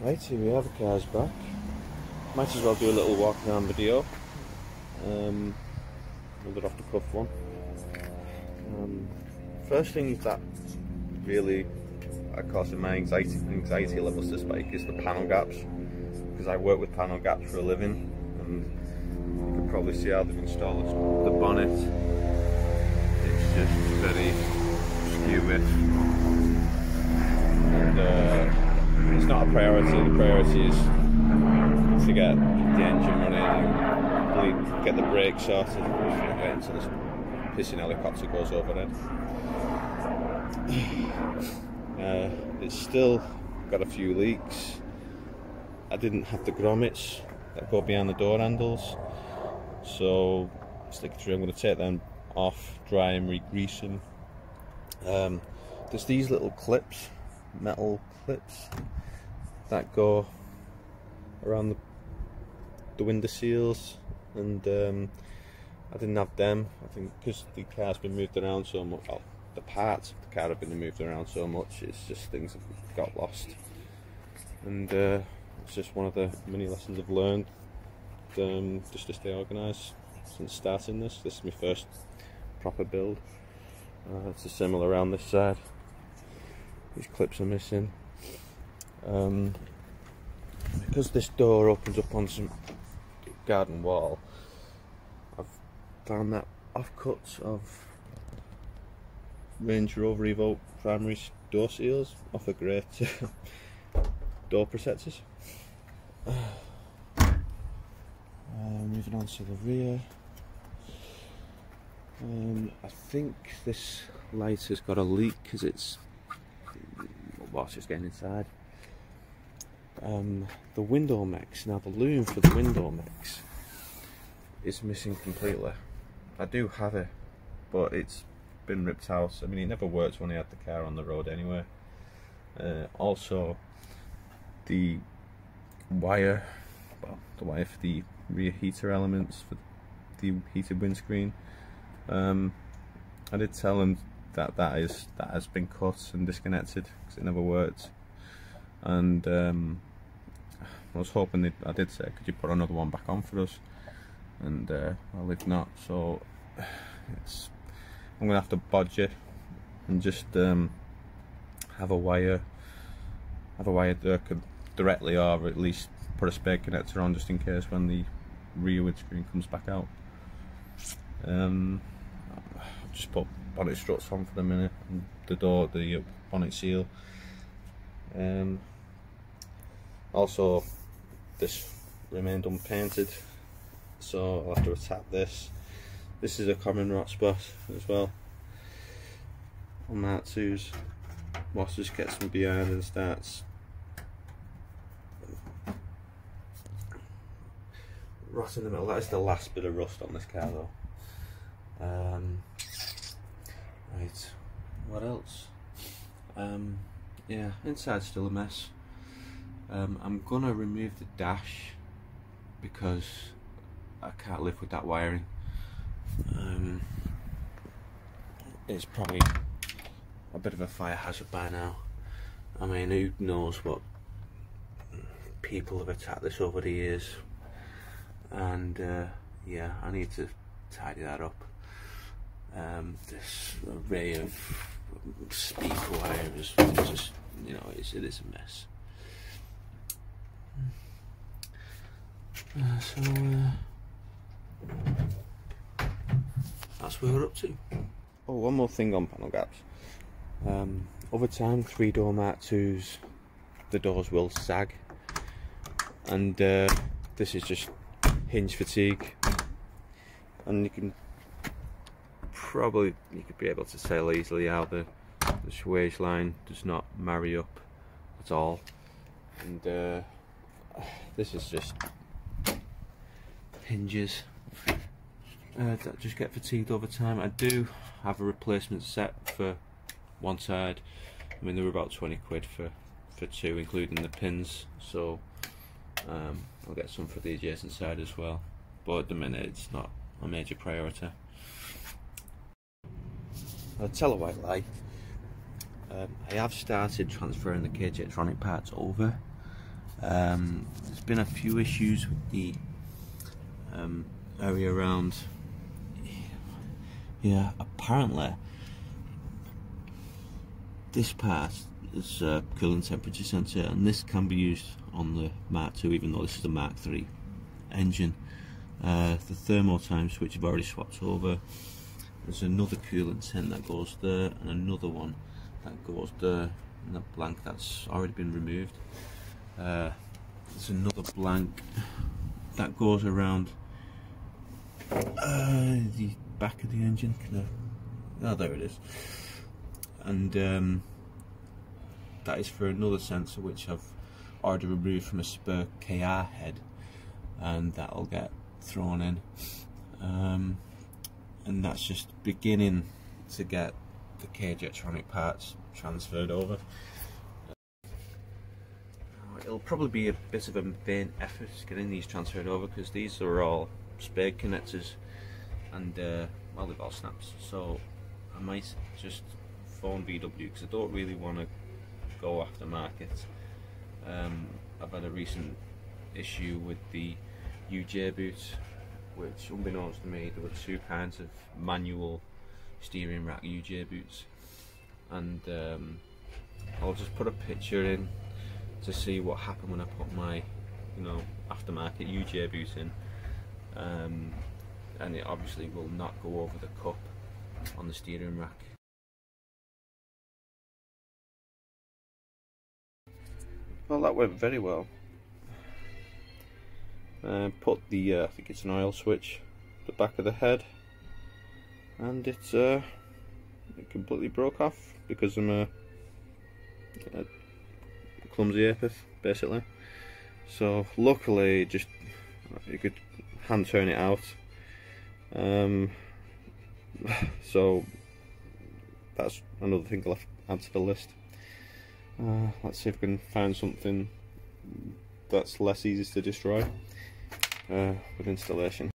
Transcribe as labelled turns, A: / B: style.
A: Right, here we are, the car's back. Might as well do a little walk around video. Another off the cuff one. First thing that really are causing my anxiety levels to spike is the panel gaps, because I work with panel gaps for a living, and you can probably see how they've installed the bonnet. It's just very skew with, and it's not a priority. The priority is to get the engine running and get the brakes sorted before we get into this pissing helicopter goes overhead. It's still got a few leaks. I didn't have the grommets that go behind the door handles, so sticking through, I'm going to take them off, dry and re-grease them. There's these little clips, metal clips, that go around the window seals, and I didn't have them. I think because the car's been moved around so much, well, the parts of the car have been moved around so much, it's just things have got lost. And it's just one of the many lessons I've learned, just to stay organised since starting this. This is my first proper build. It's a similar around this side. These clips are missing. Because this door opens up on some garden wall, I've found that offcuts of Range Rover Evo primary door seals offer great door protectors. Moving on to the rear. I think this light has got a leak because it's whilst it's getting inside. The window mix, now the loom for the window mix is missing completely. I do have it, but it's been ripped out. I mean, it never worked when I had the car on the road anyway. Also, the wire, well, the wire for the rear heater elements for the heated windscreen, I did tell them that that has been cut and disconnected because it never worked. And I was hoping I did say, could you put another one back on for us? And well, if not, so I'm gonna have to bodge it and just have a wire that I could directly, or at least put a spare connector on just in case when the rear windscreen comes back out. I'll just put bonnet struts on for the minute, and the bonnet seal. Also, this remained unpainted, so I'll have to attack this. This is a common rot spot as well on Mk2s. Moss just gets them behind and starts rot in the middle. That is the last bit of rust on this car though. Right, what else? Yeah, inside's still a mess. I'm gonna remove the dash because I can't live with that wiring. It's probably a bit of a fire hazard by now. I mean, who knows what people have attacked this over the years, and yeah, I need to tidy that up. This array of speaker wire is just, you know, it is a mess. That's where we're up to. Oh, one more thing on panel gaps. Over time, 3-door Mk2s, the doors will sag, and this is just hinge fatigue, and you could be able to tell easily how the swage line does not marry up at all, and this is just hinges that just get fatigued over time. I do have a replacement set for one side. I mean, they were about 20 quid for two, including the pins, so I'll get some for the adjacent side as well, but at the minute it's not a major priority. I'll tell a white lie. I have started transferring the Cage Electronic parts over. There's been a few issues with the area around here. Apparently this part is a cooling temperature sensor, and this can be used on the Mk2 even though this is a Mk3 engine. The thermal time switch I've already swapped over. There's another coolant sensor that goes there, and another one that goes there, and the blank that's already been removed. There's another blank that goes around the back of the engine. Oh, there it is. And that is for another sensor which I've already removed from a spare KR head, and that'll get thrown in. And that's just beginning to get the K-Jetronic parts transferred over. It'll probably be a bit of a vain effort getting these transferred over, because these are all spade connectors, and well, they've all snapped. So I might just phone VW, because I don't really want to go aftermarket. I've had a recent issue with the UJ boots, which, unbeknownst to me, there were two kinds of manual steering rack UJ boots, and I'll just put a picture in to see what happened when I put my, aftermarket UJ boot in, and it obviously will not go over the cup on the steering rack. Well, that went very well. Put the I think it's an oil switch, the back of the head, and it completely broke off because I'm a clumsy ape, basically. So luckily, just you could hand turn it out. So that's another thing I'll add to the list. Let's see if we can find something that's less easy to destroy with installation.